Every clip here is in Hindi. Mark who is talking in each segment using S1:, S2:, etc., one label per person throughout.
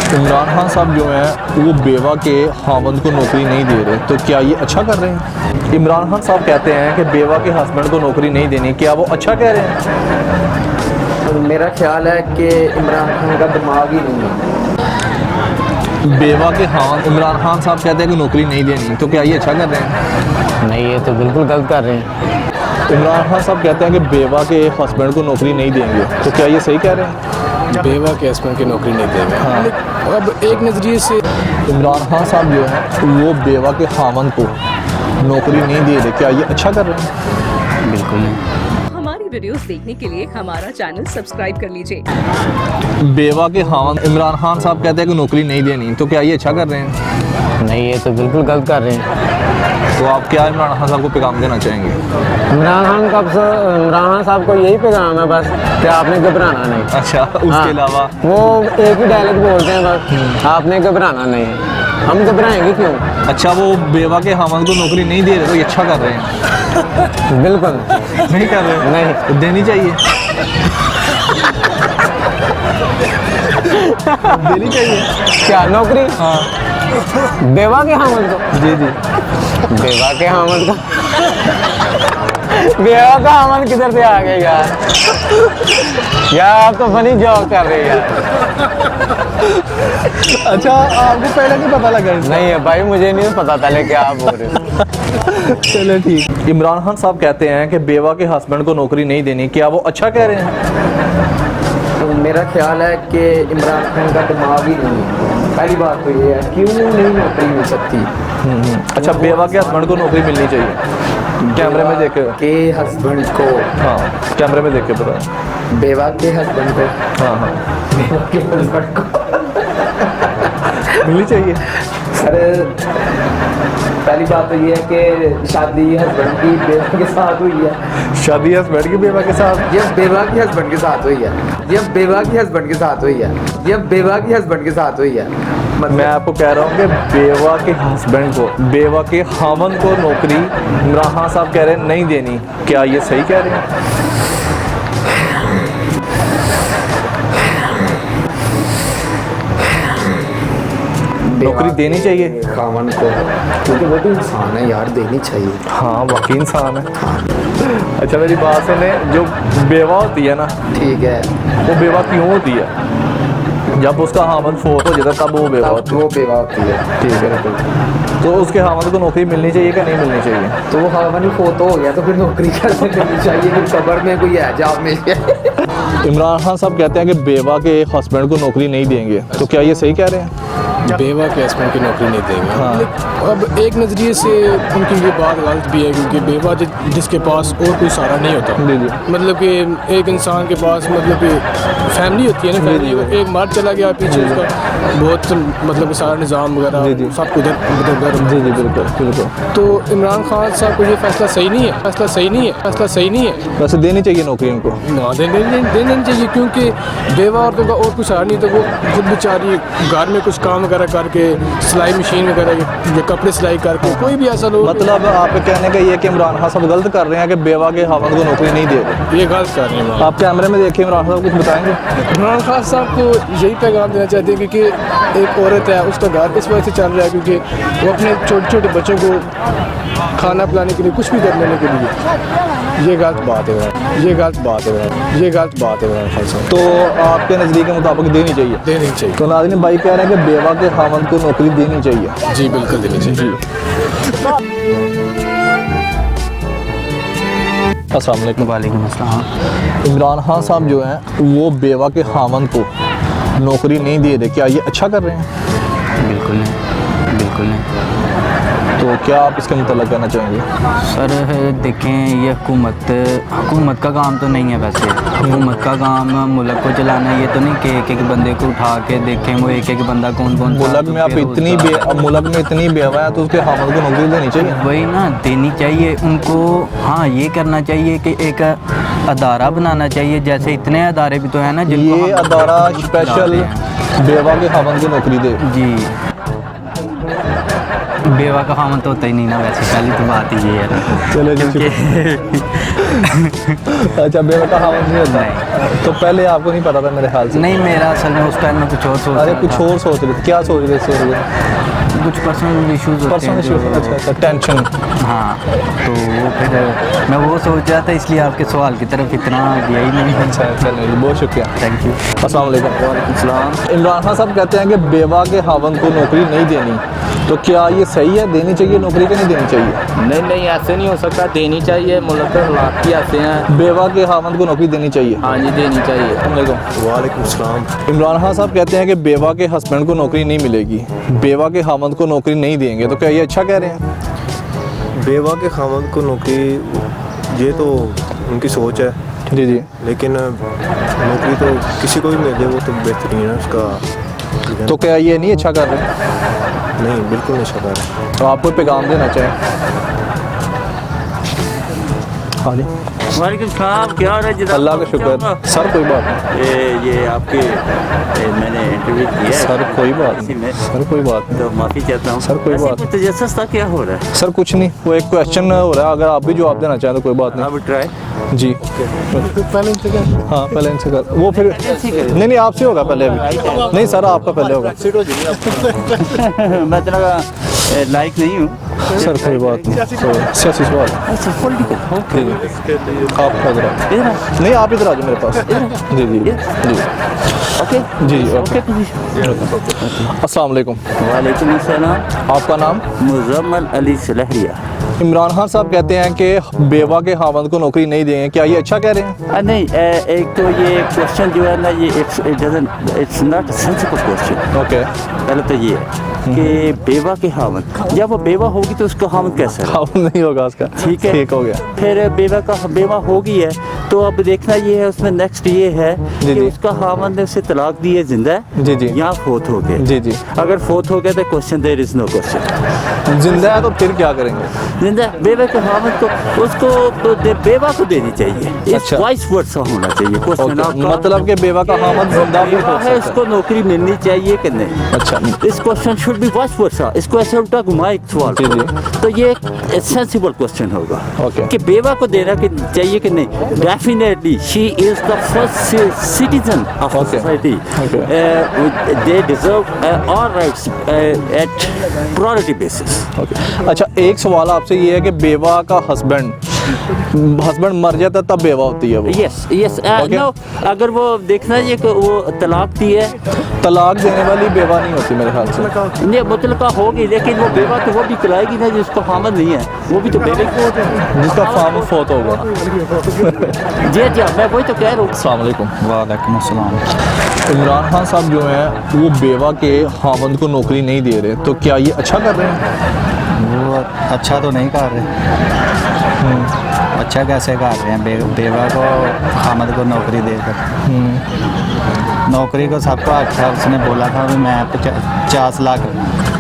S1: इमरान खान साहब जो हैं वो बेवा के खावंद को नौकरी नहीं दे रहे, तो क्या ये अच्छा कर रहे हैं? इमरान खान साहब कहते हैं कि बेवा के हस्बैंड को नौकरी नहीं देनी, क्या वो अच्छा कह रहे हैं?
S2: तो मेरा ख्याल है कि इमरान खान का दिमाग ही नहीं है।
S1: बेवा के खावंद इमरान खान साहब कहते हैं कि नौकरी नहीं देनी, तो क्या ये अच्छा कर रहे हैं?
S3: नहीं, ये तो बिल्कुल गलत कर रहे हैं।
S1: इमरान खान साहब कहते हैं कि बेवा के हस्बैंड को नौकरी नहीं देंगे, तो क्या ये सही कह रहे हैं?
S4: बेवा के हस्बैंड की नौकरी नहीं देंगे।
S1: हाँ।
S4: अब एक नज़रिए से
S1: इमरान खान साहब जो हैं वो बेवा के खावंद को नौकरी नहीं दे रहे, क्या ये अच्छा कर रहे हैं?
S3: बिल्कुल नहीं।
S5: हमारी वीडियोस देखने के लिए हमारा चैनल सब्सक्राइब कर लीजिए।
S1: बेवा के खावंद इमरान खान साहब कहते हैं कि नौकरी नहीं देनी, तो क्या ये अच्छा कर रहे हैं?
S3: नहीं, ये तो बिल्कुल गलत कर रहे हैं।
S1: तो आप क्या इमरान खान साहब को पैगाम देना चाहेंगे?
S3: इमरान खान साहब को यही पैगाम है बस कि आपने घबराना नहीं।
S1: अच्छा, उसके
S3: हाँ,
S1: अलावा
S3: वो एक ही डायलॉग बोलते हैं बस, आपने घबराना नहीं। हम घबराएंगे क्यों?
S1: अच्छा, वो बेवा के खावंद को नौकरी नहीं दे रहे, तो ये अच्छा कर रहे हैं?
S3: बिल्कुल
S1: नहीं कर रहे?
S3: नहीं।
S1: तो देनी चाहिए। देनी चाहिए
S3: क्या नौकरी?
S1: हाँ
S3: बेवा के हामद को?
S1: जी जी।
S3: बेवा के हामद को? बेवा का हामद किधर से आ गए यार? यार आप तो फनी जॉक कर रहे हैं यार।
S1: अच्छा, आपको पहले नहीं पता लगा इसका?
S3: नहीं है भाई, मुझे नहीं पता पहले क्या आप बोल रहे हो।
S1: चलो ठीक। इमरान खान साहब कहते हैं कि बेवा के हस्बैंड को नौकरी नहीं देनी, क्या वो अच्छा कह रहे हैं?
S2: तो मेरा ख्याल है कि इमरान खान का दिमाग ही नहीं है। पहली बात तो ये है, क्यों नहीं नौकरी मिल सकती?
S1: अच्छा, बेवा के हस्बैंड को नौकरी मिलनी चाहिए। कैमरे में देख
S2: के हस्बैंड को,
S1: हाँ कैमरे में देख के बताओ।
S2: बेवा के हस्बैंड को,
S1: हाँ हाँ
S2: बेवा के हस्बैंड को
S1: मिलनी चाहिए।
S2: सर पहली बात तो ये है कि शादी हस्बैंड की बेवा के साथ हुई है।
S1: शादी हस्बैंड की बेवा के साथ?
S2: ये बेवा की हस्बैंड के साथ हुई है। ये बेवा की हस्बैंड के साथ हुई है। ये बेवा की हस्बैंड के साथ हुई है।
S1: मैं आपको कह रहा हूँ कि बेवा के हस्बैंड को, बेवा के खावंद को नौकरी इमरान खान साहब कह रहे हैं नहीं देनी, क्या ये सही कह रहे हैं? नौकरी देनी चाहिए
S2: खावन को, क्योंकि वो भी इंसान है यार, देनी चाहिए।
S1: हाँ, वाकई इंसान है। अच्छा मेरी बात सुने, जो बेवा होती है ना,
S2: ठीक है,
S1: वो बेवा क्यों होती है? जब उसका हामद फोत हो जाता तब वो बेवा होती है।
S2: वो बेवा होती है।
S1: ठीक है, तो उसके हामद को नौकरी मिलनी चाहिए कि नहीं मिलनी चाहिए?
S2: तो वो खावन ही फोत हो गया तो फिर नौकरी कैसे मिलनी चाहिए? फिर कब्र में कोई है जॉब मिल गया।
S1: इमरान खान साहब कहते हैं कि बेवा के हस्बैंड को नौकरी नहीं देंगे, तो क्या ये सही कह रहे हैं?
S4: बेवा के हस्बैंड की नौकरी नहीं देंगे।
S1: हाँ।
S4: अब एक नज़रिए से उनकी ये बात गलत भी है, क्योंकि बेवा जिसके पास और कोई सहारा नहीं होता,
S1: जी जी।
S4: मतलब कि एक इंसान के पास मतलब कि फैमिली होती है ना, फैमिली अगर एक मर्द चला गया पीछे उसका बहुत मतलब सारा निज़ाम
S1: जी,
S4: वगैरह
S1: जी।
S4: सब कुछ इधर
S1: जी जी, बिल्कुल बिल्कुल।
S4: तो इमरान खान साहब को ये फैसला सही नहीं है, फैसला सही नहीं है, फैसला सही नहीं है।
S1: वैसे देनी चाहिए नौकरी उनको?
S4: ना देने चाहिए, क्योंकि बेवा औरतों का और कुछ हार नहीं, तो वो खुद बेचारी घर में कुछ काम वगैरह करके, सिलाई मशीन वगैरह या कपड़े सिलाई करके, कोई भी ऐसा लोग,
S1: मतलब आप कहने का ये कि इमरान खान साहब गलत कर रहे हैं कि बेवा के खावंद को नौकरी नहीं दे रहे?
S4: ये गलत कर रहे हैं।
S1: आप कैमरे में देखिए, इमरान साहब कुछ बताएंगे?
S4: इमरान खान साहब को यही पैगाम देना चाहते हैं, क्योंकि एक औरत है, उसका घर इस वजह से चल रहा है क्योंकि वो अपने छोटे छोटे बच्चों को खाना पिलाने के लिए, कुछ भी करने के लिए, ये गलत बात है, ये गलत बात है, ये गलत बात है इमरान खान साहब।
S1: तो आपके नज़रिए के मुताबिक देनी चाहिए?
S4: देनी चाहिए।
S1: तो नाज़रीन भाई कह रहे हैं कि बेवा के खावंद को नौकरी देनी चाहिए।
S4: जी बिल्कुल देनी चाहिए।
S1: अस्सलाम वालेकुम।
S3: वालेकुम अस्सलाम।
S1: इमरान खान साहब जो हैं वो बेवा के खावंद को नौकरी नहीं दे रहे, क्या ये अच्छा कर रहे हैं?
S3: बिल्कुल नहीं, बिल्कुल नहीं।
S1: तो क्या आप इसके मुतल्लिक़ कहना चाहेंगे?
S3: सर देखें, ये हुकूमत का काम तो नहीं है। वैसे हुकूमत का काम मुल्क को चलाना है, ये तो नहीं कि एक एक बंदे को उठा के देखें वो एक एक बंदा कौन कौन सा
S1: मुल्क में आप मुल्क में इतनी बेवा है तो उसके खावंद को नौकरी देनी चाहिए?
S3: वही ना, देनी चाहिए उनको। हाँ, ये करना चाहिए कि एक अदारा बनाना चाहिए, जैसे इतने अदारे भी तो है ना जिनको
S1: ये
S3: हम
S1: अदारा स्पेशल बेवा के खावंद को नौकरी दे।
S3: जी, बेवा का खामन तो होता ही नहीं ना, वैसे पहली तो बात ही ये है ना।
S1: चलो जी,
S3: क्योंकि
S1: अच्छा, बेवा का खामद नहीं होता? तो पहले आपको नहीं पता था मेरे ख्याल से?
S3: नहीं, मेरा असल में उस टाइम में कुछ और सोच
S1: अरे
S3: रहा
S1: कुछ
S3: था।
S1: और सोच रहे थे, क्या सोच रहे थे?
S3: कुछ पर्सनल इश्यूज होते
S1: पर्सनल
S3: हैं
S1: इश्यूज?
S3: जो-
S1: अच्छा अच्छा, टेंशन।
S3: हाँ, तो वो फिर मैं वो सोच रहा था, इसलिए आपके सवाल की तरफ इतना गया ही नहीं।
S1: अच्छा, चलिए जी, बहुत शुक्रिया।
S3: Thank you.
S1: अस्सलाम वालेकुम।
S3: वालेकुम।
S1: इमरान खान साहब कहते हैं कि बेवा के खावंद को नौकरी नहीं देनी, तो क्या ये सही है? देनी चाहिए नौकरी कि नहीं देनी चाहिए?
S6: नहीं नहीं, ऐसे नहीं हो सकता, देनी चाहिए। मुल्क के हालात ही ऐसे हैं।
S1: बेवा के खावंद को नौकरी देनी चाहिए।
S6: हाँ जी, देनी चाहिए।
S1: अस्सलाम वालेकुम।
S7: वालेकुम सलाम।
S1: इमरान खान साहब कहते हैं कि बेवा के हस्बैंड को नौकरी नहीं मिलेगी, बेवा के खावंद को नौकरी नहीं देंगे, तो क्या ये अच्छा कह रहे हैं?
S7: बेवा के खामद को नौकरी, ये तो उनकी सोच है,
S1: जी जी।
S7: लेकिन नौकरी तो किसी को भी मिल जाए वो तो बेहतरीन है उसका।
S1: तो क्या ये नहीं अच्छा कर रहे हैं?
S7: नहीं, बिल्कुल नहीं शका है।
S1: तो आपको पैगाम देना चाहिए। हाँ जी,
S8: वालेकुम सलाम, क्या हो रहा है जनाब?
S1: अल्लाह का शुक्र। सर कोई बात नहीं,
S8: ये आपके मैंने इंटरव्यू किया है।
S1: सर कोई बात
S8: इसी
S1: नहीं,
S8: में
S1: सर कोई बात नहीं।
S8: तो माफ़ी चाहता हूँ
S1: सर, कोई
S8: ऐसे
S1: बात
S8: कुछ तजस्सुस था, क्या हो रहा है?
S1: सर कुछ नहीं, वो एक क्वेश्चन हो रहा है, अगर आप भी जवाब देना चाहें तो कोई बात
S8: अब ट्राई
S1: नहीं। जी
S4: पहले इनसे क्या
S1: हाँ, पहले इनसे कर, वो फिर नहीं नहीं आपसे होगा पहले अभी। नहीं सर, आपका पहले होगा।
S8: मैं तेरा लाइक नहीं हूँ।
S1: सर कोई बात नहीं, तो सियासी सवाल।
S8: अच्छा, पॉलिटिकल।
S1: जी जी, आप इधर आओ।
S8: इधर आ।
S1: नहीं, आप इधर आ जाओ मेरे पास। जी जी जी
S8: ओके
S1: जी जी,
S8: ओके।
S1: ओके। अस्सलाम वालेकुम।
S8: वालेकुम अस्सलाम।
S1: आपका नाम?
S8: मुजम्मल अली सलहरिया।
S1: इमरान खान साहब कहते हैं कि बेवा के खावंद को नौकरी नहीं देंगे, क्या ये अच्छा कह रहे हैं?
S8: नहीं, एक तो ये क्वेश्चन जो है ना, ये it's not sensible question.
S1: Okay.
S8: पहले तो ये है कि बेवा के हामद, जब वो बेवा होगी तो उसका हामद कैसा है?
S1: खावंद नहीं होगा उसका।
S8: ठीक है,
S1: ठीक हो गया।
S8: फिर बेवा होगी है, तो अब देखना ये है, उसमें नेक्स्ट ये है
S1: जी,
S8: कि
S1: जी।
S8: उसका हामद ने उसे तलाक दी है, जिंदा है
S1: जी, जी।
S8: या फोत हो गया।
S1: जी जी।
S8: अगर फोत हो गया तो question, there is no question.
S1: जिंदा है तो फिर क्या करेंगे?
S8: जिंदा है, बेवा के हामद को उसको तो बेवा को देनी चाहिए। इस
S1: अच्छा।
S8: वाइस वर्सा होना चाहिए क्वेश्चन।
S1: ओके, मतलब कि बेवा का खावंद जिंदा भी हो
S8: है,
S1: सकता
S8: उसको नौकरी मिलनी चाहिए कि नहीं?
S1: है। अच्छा
S8: इस question should be vice versa. इसको ऐसे उल्टा घुमाए एक सवाल
S1: जी,
S8: को,
S1: जी।
S8: तो ये सेंसिबल क्वेश्चन होगा
S1: ओके।
S8: कि बेवा को देना चाहिए कि नहीं। Definitely she is the first citizen of
S1: Okay.
S8: Society.
S1: Okay.
S8: They deserve all rights at priority basis.
S1: Okay. अच्छा, एक सवाल आपसे ये है कि बेवा का हस्बैंड मर जाता है तब बेवा होती है वो?
S8: Yes yes.
S1: Okay.
S8: नो, अगर वो देखना ये कि वो तलाक दी है,
S1: तलाक देने वाली बेवा नहीं होती मेरे ख्याल से।
S8: नहीं मुतलका होगी, लेकिन वो बेवा तो वो भी कराएगी ना जिसको हामद नहीं है, वो भी तो बेवे को
S1: जिसका फार्म फोत होगा।
S8: जी जी, मैं वही तो कह रहा हूँ।
S1: अस्सलाम वालेकुम।
S3: वालेकुम अस्सलाम।
S1: इमरान खान साहब जो हैं वो बेवा के खावंद को नौकरी नहीं दे रहे, तो क्या ये अच्छा कर रहे हैं?
S3: वो अच्छा तो नहीं कर रहे। अच्छा कैसे कर रहे हैं? बेवा को खामद को नौकरी देकर। नौकरी को सबको अच्छा, उसने बोला था भी मैं 50 लाख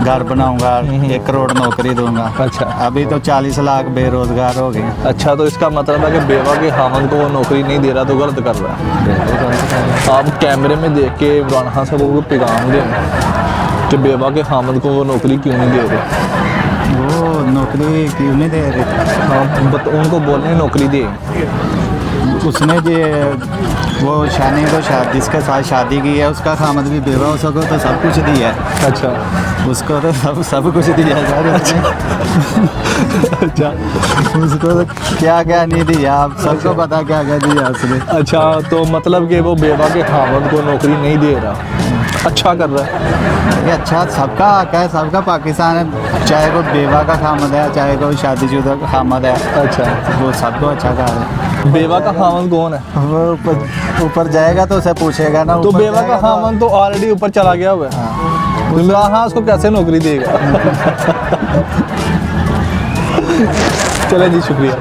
S3: घर बनाऊंगा, 1 करोड़ नौकरी दूंगा।
S1: अच्छा।
S3: अभी तो 40 लाख बेरोजगार हो गए।
S1: अच्छा, तो इसका मतलब है कि बेवा के खावंद को वो नौकरी नहीं दे रहा तो गलत कर रहा है। आप कैमरे में देख के इमरान खान साहब को पैगाम दें कि बेवा के खावंद को वो नौकरी क्यों नहीं दे रहे?
S3: वो नौकरी क्यों नहीं दे रहे?
S1: हाँ, उनको बोलने नौकरी दे।
S3: उसने वो शानी को जिसके साथ शादी की है उसका खामद भी बेवा हो सको तो सब कुछ दिया है।
S1: अच्छा
S3: उसको तो सब कुछ दिया है।
S1: अच्छा
S3: उसको तो क्या क्या नहीं दिया, आप सबको पता क्या क्या दिया उसने।
S1: अच्छा, तो मतलब कि वो बेवा के खावंद को नौकरी नहीं दे रहा, अच्छा कर रहा है।
S3: ये अच्छा सबका हक है, सबका पाकिस्तान है, चाहे कोई बेवा का खामद है चाहे कोई शादीशुदा का खामद है।
S1: अच्छा,
S3: वो सबको अच्छा कर रहा है।
S1: बेवा का खावंद कौन है?
S3: वो ऊपर जाएगा तो उसे पूछेगा ना।
S1: तो
S3: ऊपर
S1: बेवा का
S3: जाएगा तो-
S1: खावंद तो ऑलरेडी ऊपर चला गया हुआ है। तो इमरान खान उसको कैसे नौकरी देगा? चले जी, शुक्रिया।